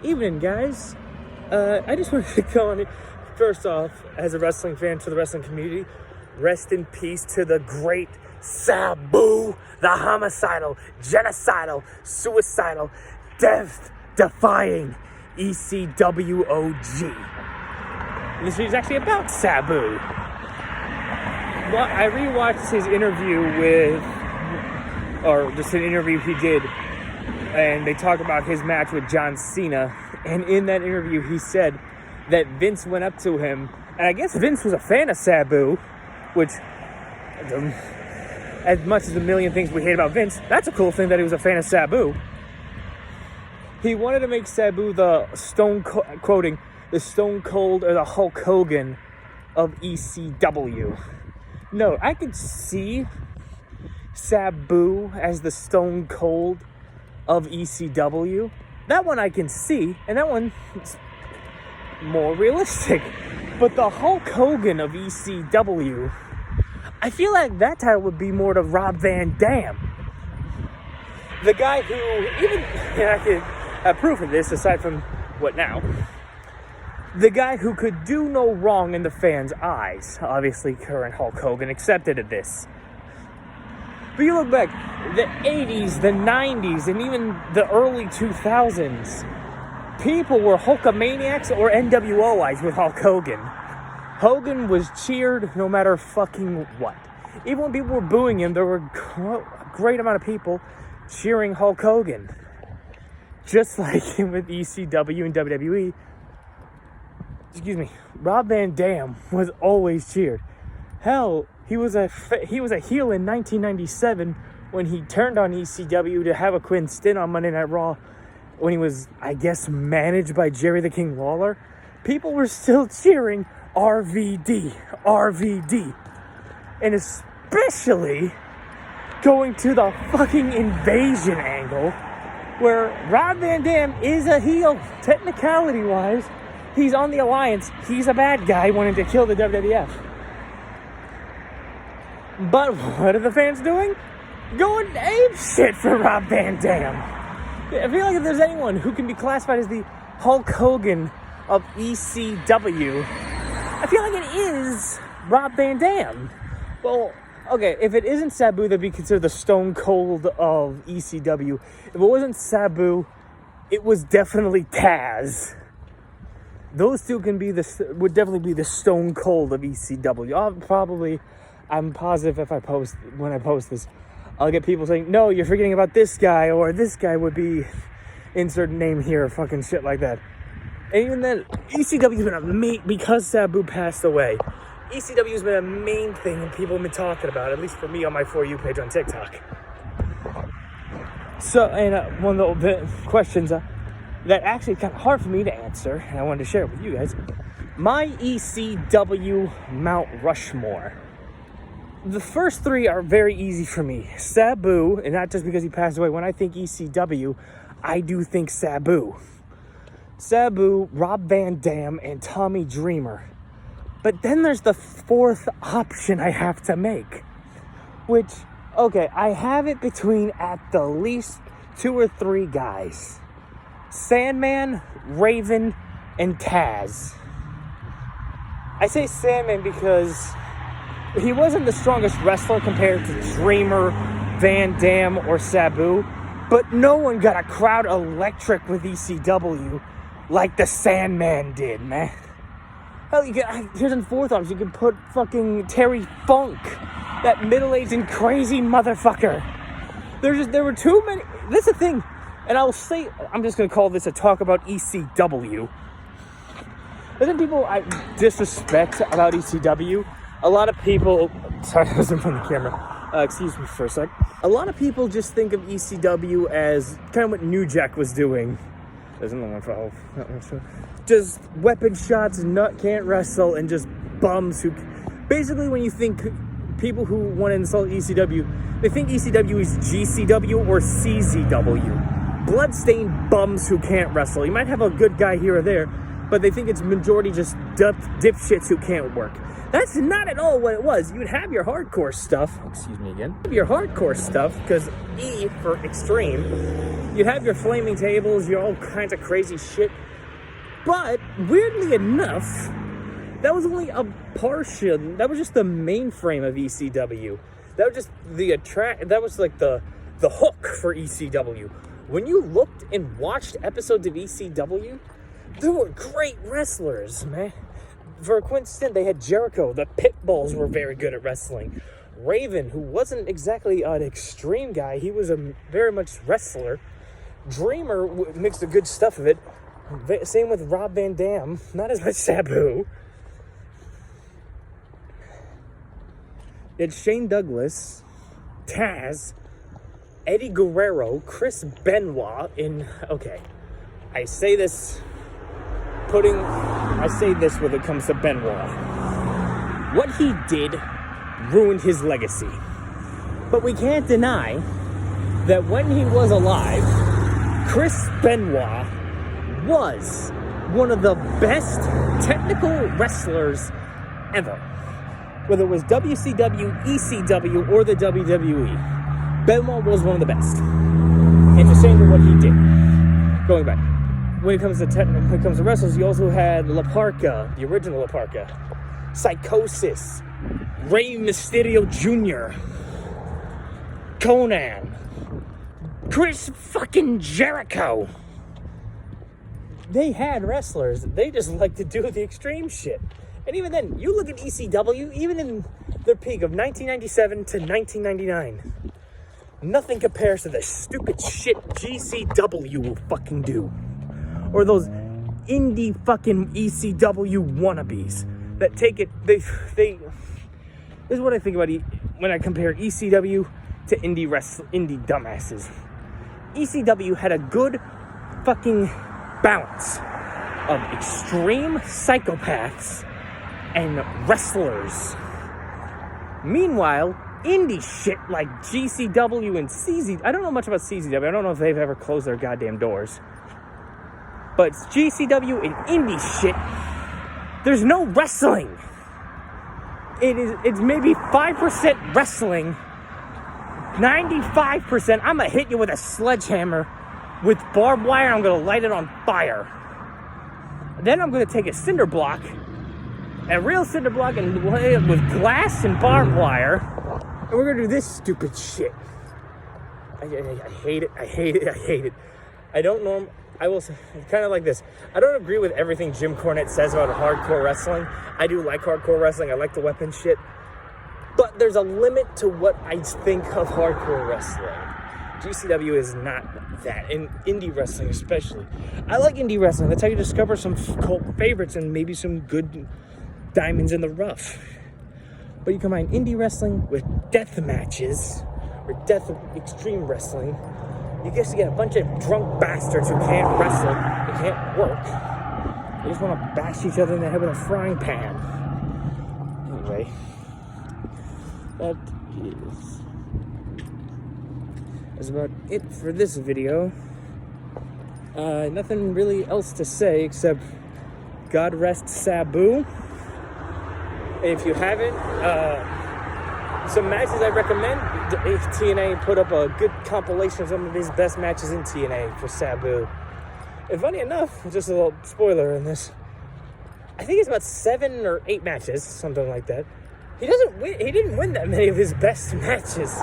Evening, guys. I just wanted to go on. First off, as a wrestling fan for the wrestling community, rest in peace to the great SABU, the homicidal, genocidal, suicidal, death-defying ECW OG. This is actually about SABU. Well, I rewatched his interview or just an interview he did, and they talk about his match with John Cena. And in that interview, he said that Vince went up to him, and I guess Vince was a fan of SABU, which, as much as a million things we hate about Vince, that's a cool thing that he was a fan of SABU. He wanted to make SABU the Stone Cold or the Hulk Hogan of ECW. No, I could see SABU as the Stone Cold of ECW. That one I can see, and that one's more realistic. But the Hulk Hogan of ECW, I feel like that title would be more to Rob Van Dam. The guy who, I could have proof of this aside from what now. The guy who could do no wrong in the fans' eyes. Obviously, current Hulk Hogan accepted of this. But you look back, the 80s, the 90s, and even the early 2000s, people were Hulkamaniacs or NWO eyes with Hulk Hogan. Hogan was cheered no matter fucking what. Even when people were booing him, there were a great amount of people cheering Hulk Hogan. Just like him with ECW and WWE. Rob Van Dam was always cheered. Hell, he was a heel in 1997 when he turned on ECW to have a quick stint on Monday Night Raw when he was, I guess, managed by Jerry the King Lawler. People were still cheering RVD. And especially going to the fucking invasion angle where Rob Van Dam is a heel, technicality-wise. He's on the Alliance. He's a bad guy wanting to kill the WWF. But what are the fans doing? Going ape shit for Rob Van Dam. I feel like if there's anyone who can be classified as the Hulk Hogan of ECW, I feel like it is Rob Van Dam. Well, okay, if it isn't SABU, that'd be considered the Stone Cold of ECW. If it wasn't SABU, it was definitely Taz. Those two would definitely be the Stone Cold of ECW. I'm positive when I post this, I'll get people saying, no, you're forgetting about this guy, or this guy would be insert name here, fucking shit like that. And even then, ECW's been because SABU passed away, ECW's been a main thing people have been talking about, at least for me on my For You page on TikTok. So, and one of the questions that actually kind of hard for me to answer, and I wanted to share it with you guys, my ECW Mount Rushmore. The first three are very easy for me. SABU, and not just because he passed away. When I think ECW, I do think SABU. SABU, Rob Van Dam, and Tommy Dreamer. But then there's the fourth option I have to make. Which, okay, I have it between at the least 2 or 3 guys. Sandman, Raven, and Taz. I say Sandman because he wasn't the strongest wrestler compared to Dreamer, Van Dam, or SABU, but no one got a crowd electric with ECW like the Sandman did, man. Hell, here's a fourth option. You can put fucking Terry Funk, that middle-aged and crazy motherfucker. There were too many. That's the thing, and I'll say, I'm just gonna call this a talk about ECW. There's people I disrespect about ECW. A lot of people, sorry, I wasn't on the camera. Excuse me for a sec. A lot of people just think of ECW as kind of what New Jack was doing. There's another one for just weapon shots, can't wrestle, and just bums who. Basically, when you think people who want to insult ECW, they think ECW is GCW or CZW. Bloodstained bums who can't wrestle. You might have a good guy here or there, but they think it's majority just dipshits who can't work. That's not at all what it was. You'd have your hardcore stuff. Excuse me again. Your hardcore stuff, because E for extreme. You'd have your flaming tables, your all kinds of crazy shit. But weirdly enough, that was only a portion. That was just the mainframe of ECW. That was just that was like the hook for ECW. When you looked and watched episodes of ECW, there were great wrestlers, man. For a quick stint, they had Jericho. The Pitbulls were very good at wrestling. Raven, who wasn't exactly an extreme guy, he was a very much wrestler. Dreamer mixed the good stuff of it. Same with Rob Van Dam. Not as much Sabu. It's Shane Douglas, Taz, Eddie Guerrero, Chris Benoit okay. I say this when it comes to Benoit. What he did ruined his legacy. But we can't deny that when he was alive, Chris Benoit was one of the best technical wrestlers ever. Whether it was WCW, ECW, or the WWE. Benoit was one of the best. It's a shame to what he did. Going back. When it comes to wrestlers, you also had La Parka, the original La Parka. Psychosis. Rey Mysterio Jr. Conan. Chris fucking Jericho. They had wrestlers. They just like to do the extreme shit. And even then, you look at ECW, even in their peak of 1997 to 1999, nothing compares to the stupid shit GCW will fucking do. Or those indie fucking ECW wannabes that take it, this is what I think about when I compare ECW to indie dumbasses. ECW had a good fucking balance of extreme psychopaths and wrestlers. Meanwhile, indie shit like GCW and CZ, I don't know much about CZW. I don't know if they've ever closed their goddamn doors. But GCW and indie shit, there's no wrestling. It's maybe 5% wrestling. 95%, I'm gonna hit you with a sledgehammer with barbed wire. I'm gonna light it on fire. Then I'm gonna take a cinder block, a real cinder block, and lay it with glass and barbed wire, and we're gonna do this stupid shit. I hate it. I hate it. I hate it. I will say, kind of like this. I don't agree with everything Jim Cornette says about hardcore wrestling. I do like hardcore wrestling. I like the weapon shit. But there's a limit to what I think of hardcore wrestling. GCW is not that. In indie wrestling especially. I like indie wrestling. That's how you discover some cult favorites and maybe some good diamonds in the rough. But you combine indie wrestling with death matches, or extreme wrestling, you get a bunch of drunk bastards who can't wrestle, they can't work. They just want to bash each other in the head with a frying pan. Anyway, that's about it for this video. Nothing really else to say except God rest Sabu. If you haven't, some matches I recommend. TNA put up a good compilation of some of his best matches in TNA for Sabu. And funny enough, just a little spoiler in this, I think it's about 7 or 8 matches, something like that. He didn't win that many of his best matches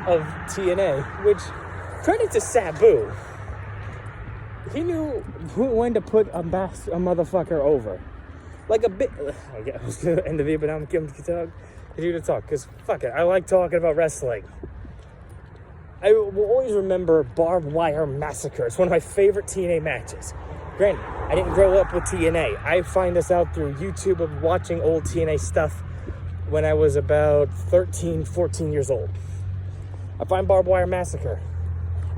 of TNA, which, credit to Sabu. He knew when to put a motherfucker over. Like a bit. I was going to end the video, but I'm going to continue to talk, because fuck it, I like talking about wrestling. I will always remember Barbed Wire Massacre. It's one of my favorite TNA matches. Granted, I didn't grow up with TNA. I find this out through YouTube of watching old TNA stuff when I was about 13, 14 years old. I find Barbed Wire Massacre.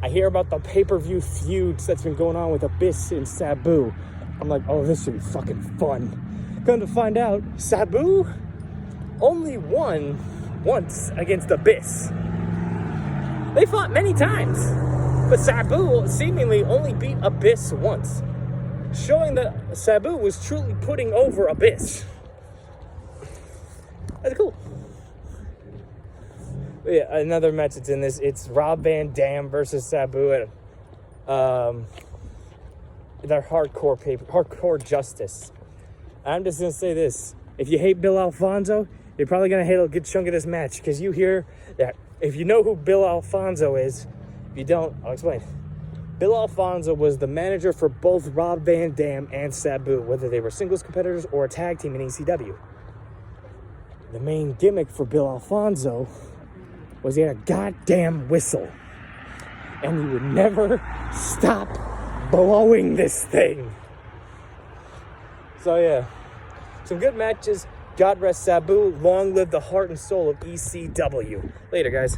I hear about the pay-per-view feuds that's been going on with Abyss and Sabu. I'm like, oh, this should be fucking fun. Come to find out, Sabu only won once against Abyss. They fought many times, but Sabu seemingly only beat Abyss once, showing that Sabu was truly putting over Abyss. That's cool. But yeah, another match that's in this. It's Rob Van Dam versus Sabu at their hardcore justice. I'm just gonna say this: if you hate Bill Alfonso, you're probably gonna hate a good chunk of this match, because you hear that. If you know who Bill Alfonso is, if you don't, I'll explain. Bill Alfonso was the manager for both Rob Van Dam and Sabu, whether they were singles competitors or a tag team in ECW. The main gimmick for Bill Alfonso was he had a goddamn whistle, and he would never stop blowing this thing. So yeah, some good matches. God rest Sabu. Long live the heart and soul of ECW. Later, guys.